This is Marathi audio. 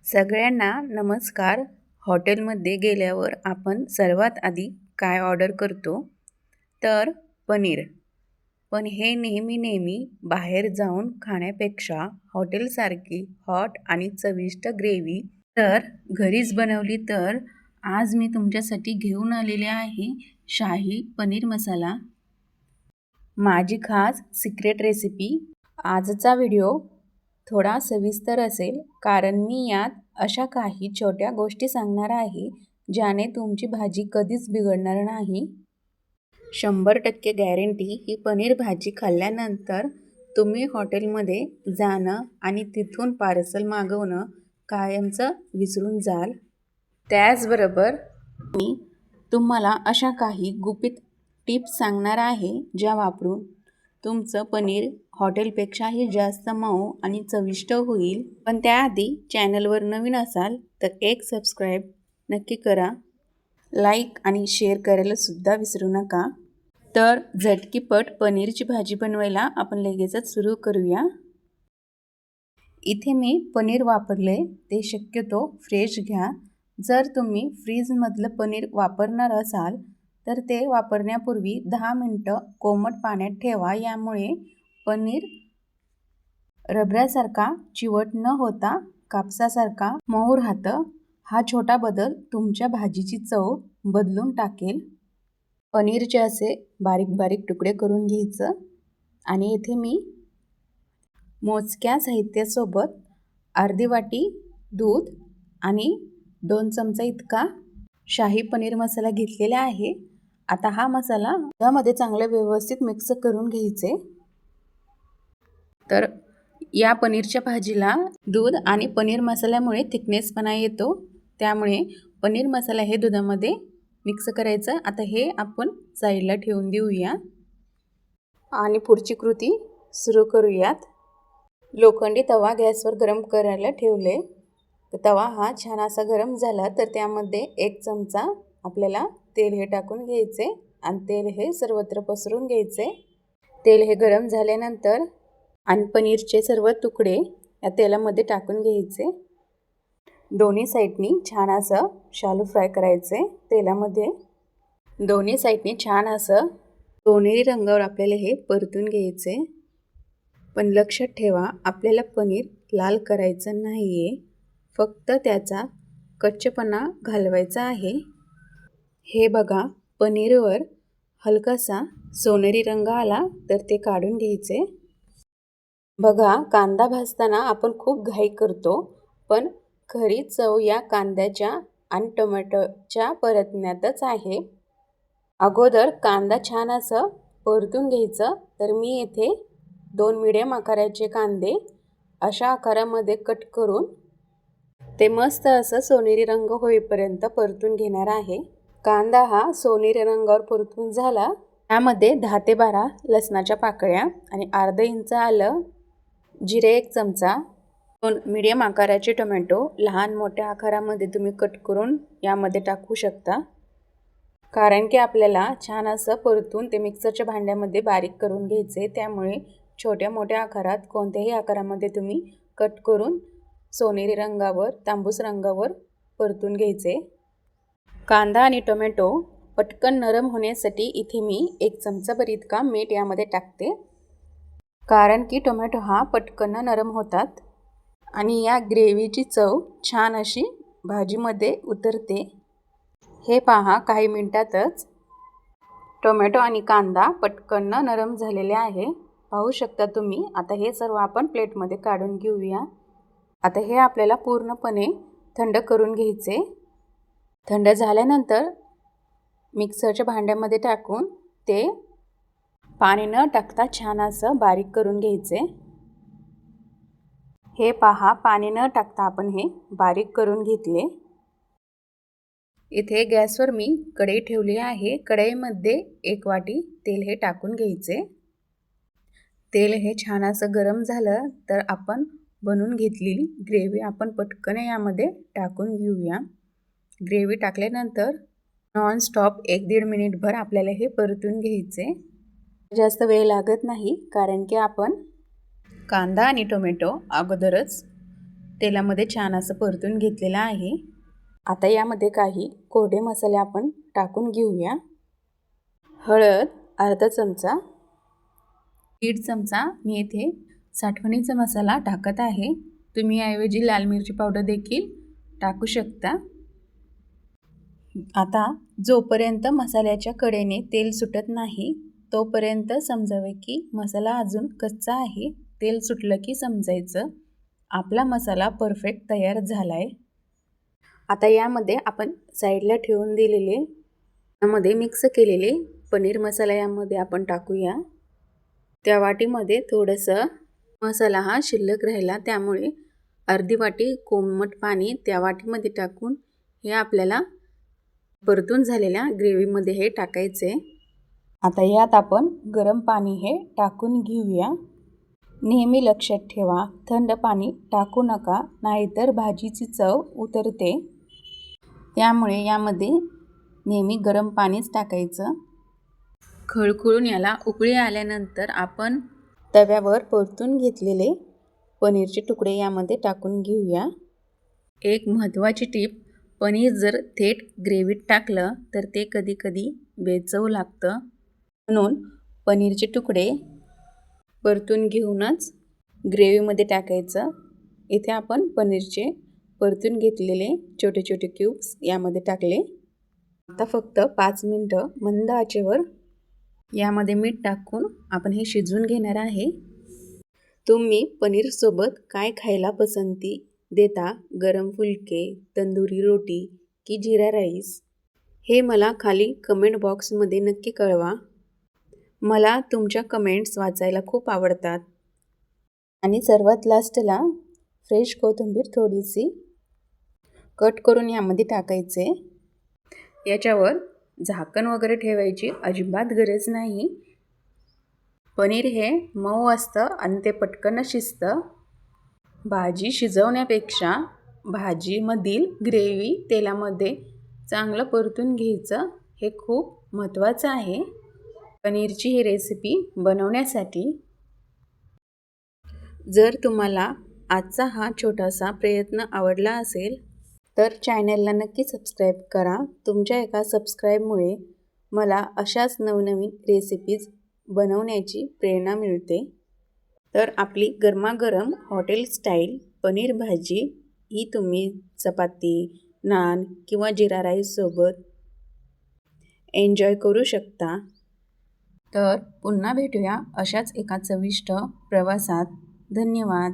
सगळ्यांना नमस्कार. हॉटेलमध्ये गेल्यावर आपण सर्वात आधी काय ऑर्डर करतो तर पनीर. पण हे नेहमी बाहेर जाऊन खाण्यापेक्षा हॉटेलसारखी हॉट आणि चविष्ट ग्रेव्ही तर घरीच बनवली तर आज मी तुमच्यासाठी घेऊन आलेले आहे शाही पनीर मसाला, माझी खास सिक्रेट रेसिपी. आजचा व्हिडिओ थोडा सविस्तर असेल कारण मी यात अशा काही छोट्या गोष्टी सांगणार आहे ज्याने तुमची भाजी कधीच बिघडणार नाही. 100% गॅरंटी ही पनीर भाजी खाल्ल्यानंतर तुम्ही हॉटेलमध्ये जाणं आणि तिथून पार्सल मागवणं कायमचं विसरून जाल. त्याचबरोबर मी तुम्हाला अशा काही गुपित टिप्स सांगणार आहे ज्या वापरून तुमचं पनीर हॉटेलपेक्षाही जास्त मऊ आणि चविष्ट होईल. पण त्याआधी चॅनलवर नवीन असाल तर एक सबस्क्राईब नक्की करा, लाईक आणि शेअर करायला सुद्धा विसरू नका. तर झटकीपट पनीरची भाजी बनवायला आपण लगेचच सुरू करूया. इथे मी पनीर वापरले ते शक्यतो फ्रेश घ्या. जर तुम्ही फ्रीजमधलं पनीर वापरणार असाल तर ते वापरण्यापूर्वी 10 मिनटं कोमट पाण्यात ठेवा. यामुळे पनीर रबरासारखा चिवट न होता कापसासारखा मऊ राहतं. हा छोटा बदल तुमच्या भाजीची चव बदलून टाकेल. पनीरचे असे बारीक बारीक तुकडे करून घ्यायचं आणि इथे मी मोजक्या साहित्यासोबत अर्धी वाटी दूध आणि 2 चमचा इतका शाही पनीर मसाला घेतलेला आहे. आता हा मसाला दुधामध्ये चांगलं व्यवस्थित मिक्स करून घ्यायचे. तर या पनीरच्या भाजीला दूध आणि पनीर मसाल्यामुळे थिकनेसपणा येतो, त्यामुळे पनीर मसाला हे दुधामध्ये मिक्स करायचं. आता हे आपण साईडला ठेवून देऊया आणि पुढची कृती सुरू करूयात. लोखंडी तवा गॅसवर गरम करायला ठेवले. तवा हा छान असा गरम झाला तर त्यामध्ये 1 चमचा आपल्याला तेल हे टाकून घ्यायचे आणि तेल हे सर्वत्र पसरून घ्यायचे. तेल हे गरम झाल्यानंतर आणि पनीरचे सर्व तुकडे या तेलामध्ये टाकून घ्यायचे. दोन्ही साईडनी छान असं शालो फ्राय करायचे तेलामध्ये. दोन्ही साईडनी छान असं सोनेरी रंगावर आपल्याला हे परतून घ्यायचे. पण लक्षात ठेवा, आपल्याला पनीर लाल करायचं नाही आहे, फक्त त्याचा कच्चेपणा घालवायचा आहे. हे बघा, पनीरवर हलकासा सोनेरी रंग आला तर ते काढून घ्यायचे. बघा, कांदा भाजताना आपण खूप घाई करतो, पण खरी चव या कांद्याच्या आणि टोमॅटोच्या परतण्यातच आहे. अगोदर कांदा छान असं परतून घ्यायचं. तर मी येथे 2 मिडियम आकाराचे कांदे अशा आकारामध्ये कट करून ते मस्त असं सोनेरी रंग होईपर्यंत परतून घेणार आहे. कांदा हा सोनेरी रंगावर परतून झाला, त्यामध्ये 10 ते 12 लसणाच्या पाकळ्या आणि अर्धा इंच आलं, जिरे 1 चमचा, 2 मिडियम आकाराचे टोमॅटो लहान मोठ्या आकारामध्ये तुम्ही कट करून यामध्ये टाकू शकता. कारण की आपल्याला छान असं परतून ते मिक्सरच्या भांड्यामध्ये बारीक करून घ्यायचे, त्यामुळे छोट्या मोठ्या आकारात कोणत्याही आकारामध्ये तुम्ही कट करून सोनेरी रंगावर तांबूस रंगावर परतून घ्यायचे. कांदा आणि टोमॅटो पटकन नरम होण्यासाठी इथे मी 1 चमचाभर इतका मीठ यामध्ये टाकते, कारण की टोमॅटो हा पटकन नरम होतात आणि या ग्रेव्हीची चव छान अशी भाजीमध्ये उतरते. हे पहा, काही मिनिटातच टोमॅटो आणि कांदा पटकन नरम झालेले आहे, पाहू शकता तुम्ही. आता हे सर्व आपण प्लेटमध्ये काढून घेऊया. आता हे आपल्याला पूर्णपणे थंड करून घ्यायचे. थंड झाल्यानंतर मिक्सरच्या भांड्यामध्ये टाकून ते पाणी न टाकता छान असं बारीक करून घ्यायचे. हे पहा, पाणी न टाकता आपण हे बारीक करून घेतले. इथे गॅसवर मी कढई ठेवली आहे. कढईमध्ये 1 वाटी तेल हे टाकून घ्यायचे. तेल हे छान असं गरम झालं तर आपण बनवून घेतलेली ग्रेव्ही आपण पटकन यामध्ये टाकून घेऊया. ग्रेव्ही टाकल्यानंतर नॉनस्टॉप 1-1.5 मिनिटभर आपल्याला हे परतून घ्यायचे. जास्त वेळ लागत नाही, कारण की आपण कांदा आणि टोमॅटो अगोदरच तेलामध्ये छान असं परतून घेतलेलं आहे. आता यामध्ये काही कोरडे मसाले आपण टाकून घेऊया. हळद अर्धा चमचा, 1.5 चमचा मी येथे साठवणीचा मसाला टाकत आहे. तुम्ही याऐवजी लाल मिरची पावडर देखील टाकू शकता. आता जोपर्यंत मसाल्याच्या कडेने तेल सुटत नाही तोपर्यंत समजावे की मसाला अजून कच्चा आहे. तेल सुटलं की समजायचं आपला मसाला परफेक्ट तयार झाला आहे. आता यामध्ये आपण साईडला ठेवून दिलेले यामध्ये मिक्स केलेले पनीर मसाला यामध्ये आपण टाकूया. त्या वाटीमध्ये थोडंसं मसाला हा शिल्लक राहिला, त्यामुळे अर्धी वाटी कोमट पाणी त्या वाटीमध्ये टाकून हे आपल्याला परतून झालेल्या ग्रेव्हीमध्ये हे टाकायचे. आता यात आपण गरम पाणी हे टाकून घेऊया. नेहमी लक्षात ठेवा, थंड पाणी टाकू नका, नाहीतर भाजीची चव उतरते. त्यामुळे यामध्ये नेहमी गरम पाणीच टाकायचं. खळखळून याला उकळी आल्यानंतर आपण तव्यावर परतून घेतलेले पनीरचे तुकडे यामध्ये टाकून घेऊया. एक महत्त्वाची टीप, पनीर जर थेट ग्रेव्हीत टाकलं तर ते कधीकधी बेचव लागतं. म्हणून पनीरचे तुकडे परतून घेऊनच ग्रेव्हीमध्ये टाकायचं. इथे आपण पनीरचे परतून घेतलेले छोटे छोटे क्यूब्स यामध्ये टाकले. आता फक्त 5 मिनिटं मंद आचेवर यामध्ये मीठ टाकून आपण हे शिजवून घेणार आहे. तुम्ही पनीरसोबत काय खायला पसंती देता? गरम फुलके, तंदुरी रोटी की जिरा राईस? हे मला खाली कमेंट बॉक्समध्ये नक्की कळवा. मला तुमच्या कमेंट्स वाचायला खूप आवडतात. आणि सर्वात लास्टला फ्रेश कोथिंबीर थोडीशी कट करून यामध्ये टाकायचे. याच्यावर झाकण वगैरे ठेवायची अजिबात गरज नाही. पनीर हे मऊ असतं आणि ते पटकन शिजतं. भाजी शिजवण्यापेक्षा भाजीमधील ग्रेव्ही तेलामध्ये चांगलं परतून घ्यायचं, हे खूप महत्त्वाचं आहे पनीरची ही रेसिपी बनवण्यासाठी. जर तुम्हाला आजचा हा छोटासा प्रयत्न आवडला असेल तर चॅनलला नक्की सबस्क्राईब करा. तुमच्या एका सबस्क्राईबमुळे मला अशाच नवनवीन रेसिपीज बनवण्याची प्रेरणा मिळते. तर आपली गरमागरम हॉटेल स्टाईल पनीर भाजी ही तुम्ही चपाती, नान किंवा जिरा राईससोबत एन्जॉय करू शकता. तर पुन्हा भेटूया अशाच एका चविष्ट प्रवासात. धन्यवाद.